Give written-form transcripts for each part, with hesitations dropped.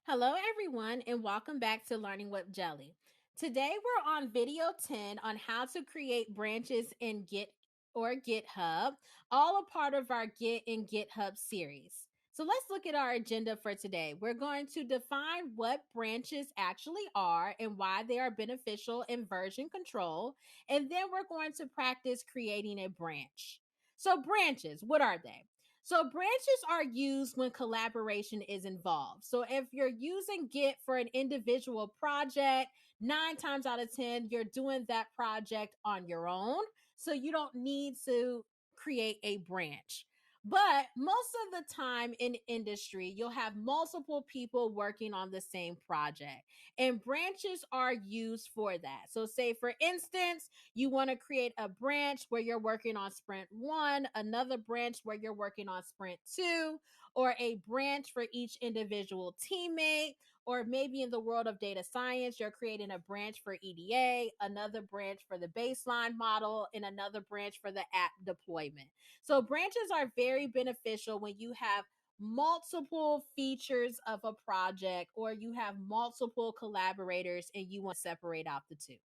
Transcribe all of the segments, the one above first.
Hello, everyone, and welcome back to Learning with Jelly. Today, we're on video 10 on how to create branches in Git or GitHub, all a part of our Git and GitHub series. So, let's look at our agenda for today. We're going to define what branches actually are and why they are beneficial in version control, and then we're going to practice creating a branch. So, branches, what are they? So branches are used when collaboration is involved. So if you're using Git for an individual project, 9 times out of 10, you're doing that project on your own. So you don't need to create a branch. But most of the time in industry, you'll have multiple people working on the same project, and branches are used for that. So, say for instance, you want to create a branch where you're working on sprint one, another branch where you're working on sprint two, or a branch for each individual teammate. Or maybe in the world of data science, you're creating a branch for EDA, another branch for the baseline model, and another branch for the app deployment. So, branches are very beneficial when you have multiple features of a project or you have multiple collaborators and you want to separate out the two.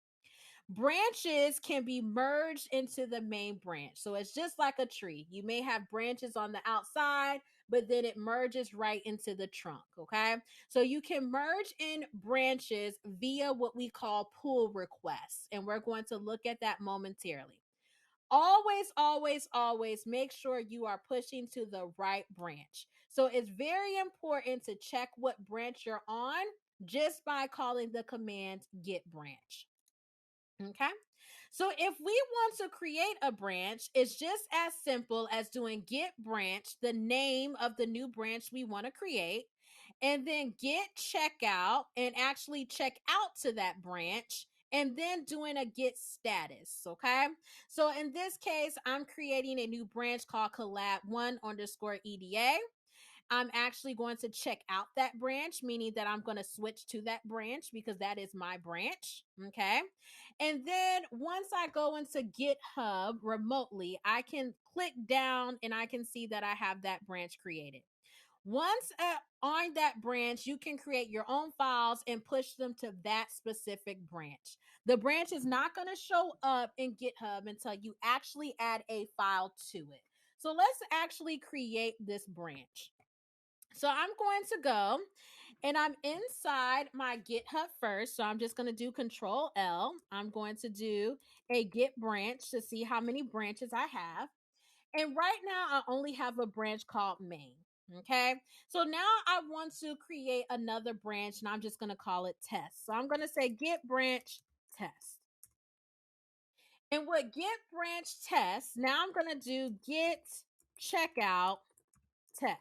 Branches can be merged into the main branch. So it's just like a tree. You may have branches on the outside, but then it merges right into the trunk. Okay. So you can merge in branches via what we call pull requests. And we're going to look at that momentarily. Always make sure you are pushing to the right branch. So it's very important to check what branch you're on just by calling the command get branch. Okay. So if we want to create a branch, it's just as simple as doing get branch, the name of the new branch we want to create, and then get checkout and actually check out to that branch, and then doing a get status. Okay. So in this case, I'm creating a new branch called collab1 underscore EDA. I'm actually going to check out that branch, meaning that I'm going to switch to that branch because that is my branch. Okay. And then once I go into GitHub remotely, I can click down and I can see that I have that branch created. Once on that branch, you can create your own files and push them to that specific branch. The branch is not going to show up in GitHub until you actually add a file to it. So let's actually create this branch. So I'm going to go and I'm inside my GitHub first. So I'm just going to do Control L. I'm going to do a Git branch to see how many branches I have. And right now, I only have a branch called main. Okay. So now I want to create another branch and I'm just going to call it test. So I'm going to say Git branch test. And with Git branch test, now I'm going to do Git checkout test.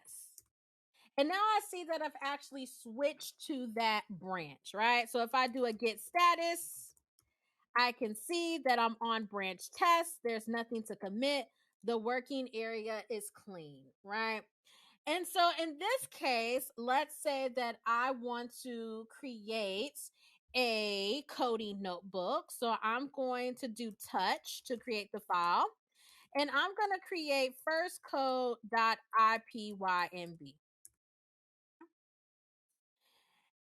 And now I see that I've actually switched to that branch, right? So if I do a get status, I can see that I'm on branch test. There's nothing to commit. The working area is clean, right? And so in this case, let's say that I want to create a coding notebook. So I'm going to do touch to create the file. And I'm going to create firstcode.ipynb.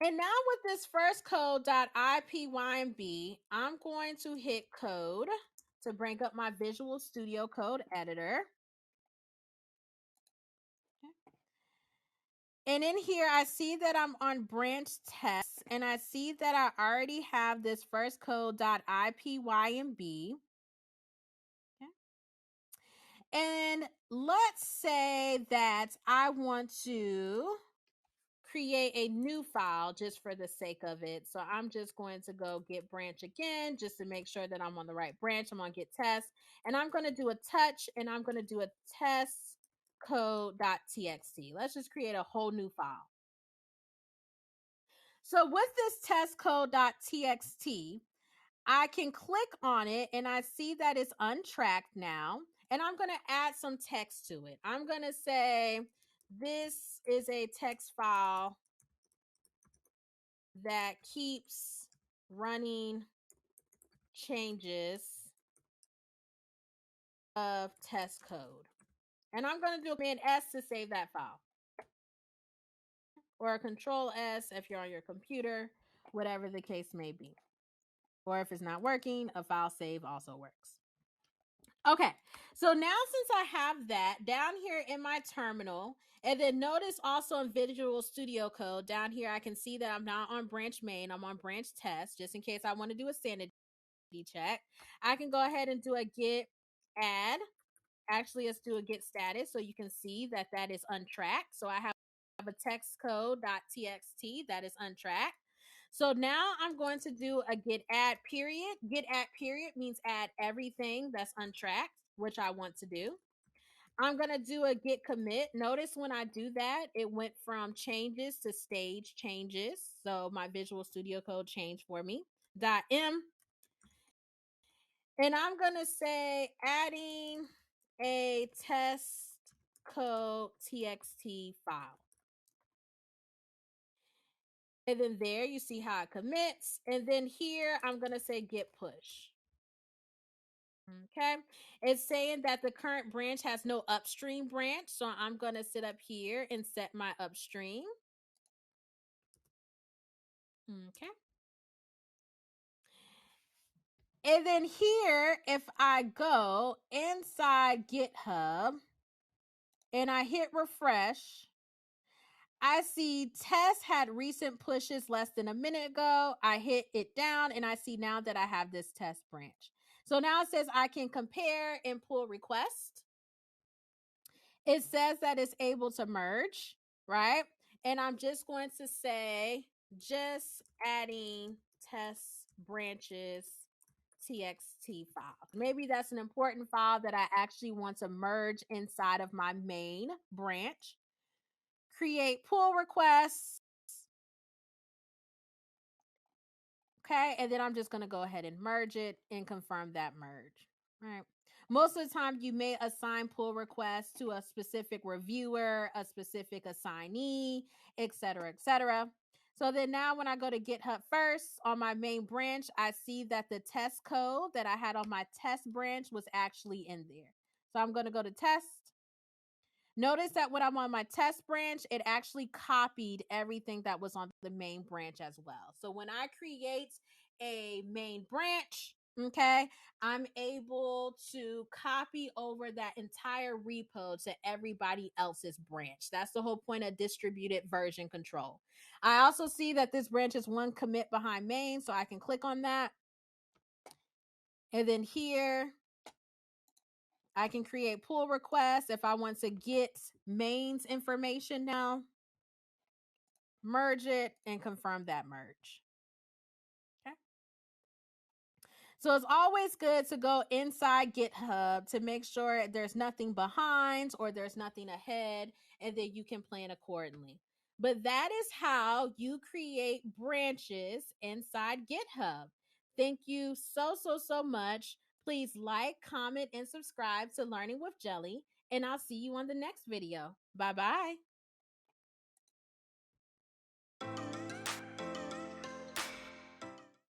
And now with this first code.ipynb, I'm going to hit code to bring up my Visual Studio Code editor. And in here, I see that I'm on branch test, and I see that I already have this first code.ipynb. Okay. And let's say that I want to create a new file just for the sake of it. So I'm just going to go get branch again just to make sure that I'm on the right branch. I'm going to get test and I'm going to do a touch and I'm going to do a test code.txt. Let's just create a whole new file. So with this test code.txt, I can click on it and I see that it's untracked now. And I'm going to add some text to it. I'm going to say this is a text file that keeps running changes of test code. And I'm going to do Command S to save that file. or Control S if you're on your computer, whatever the case may be. Or if it's not working, a file save also works. Okay, so now since I have that down here in my terminal, and then notice also in Visual Studio Code down here, I can see that I'm not on branch main, I'm on branch test, just in case I want to do a sanity check. I can go ahead and do a git add. Actually, let's do a git status so you can see that that is untracked. So I have a text code.txt that is untracked. So now I'm going to do a git add period. Git add period means add everything that's untracked, which I want to do. I'm going to do a git commit. Notice when I do that, it went from changes to stage changes. So my Visual Studio Code changed for me. .m. And I'm going to say adding a test code txt file. And then there you see how it commits. And then here I'm going to say git push. Okay. It's saying that the current branch has no upstream branch. So I'm going to sit up here and set my upstream. Okay. And then here, if I go inside GitHub and I hit refresh, I see test had recent pushes less than a minute ago. I hit it down and I see now that I have this test branch. So now it says I can compare and pull request. It says that it's able to merge, right? And I'm just going to say just adding test branches txt file. Maybe that's an important file that I actually want to merge inside of my main branch. Create pull requests. Okay, and then I'm just going to go ahead and merge it and confirm that merge. All right. Most of the time, you may assign pull requests to a specific reviewer, a specific assignee, etc., etc. So then now when I go to GitHub first on my main branch, I see that the test code that I had on my test branch was actually in there. So I'm going to go to test. Notice that when I'm on my test branch, it actually copied everything that was on the main branch as well. So when I create a main branch, okay, I'm able to copy over that entire repo to everybody else's branch. That's the whole point of distributed version control. I also see that this branch is one commit behind main, so I can click on that. And then here, I can create pull requests if I want to get mains information now, merge it, and confirm that merge. Okay. So it's always good to go inside GitHub to make sure there's nothing behind or there's nothing ahead, and then you can plan accordingly. But that is how you create branches inside GitHub. Thank you so much. Please like, comment, and subscribe to Learning with Jelly, and I'll see you on the next video. Bye-bye.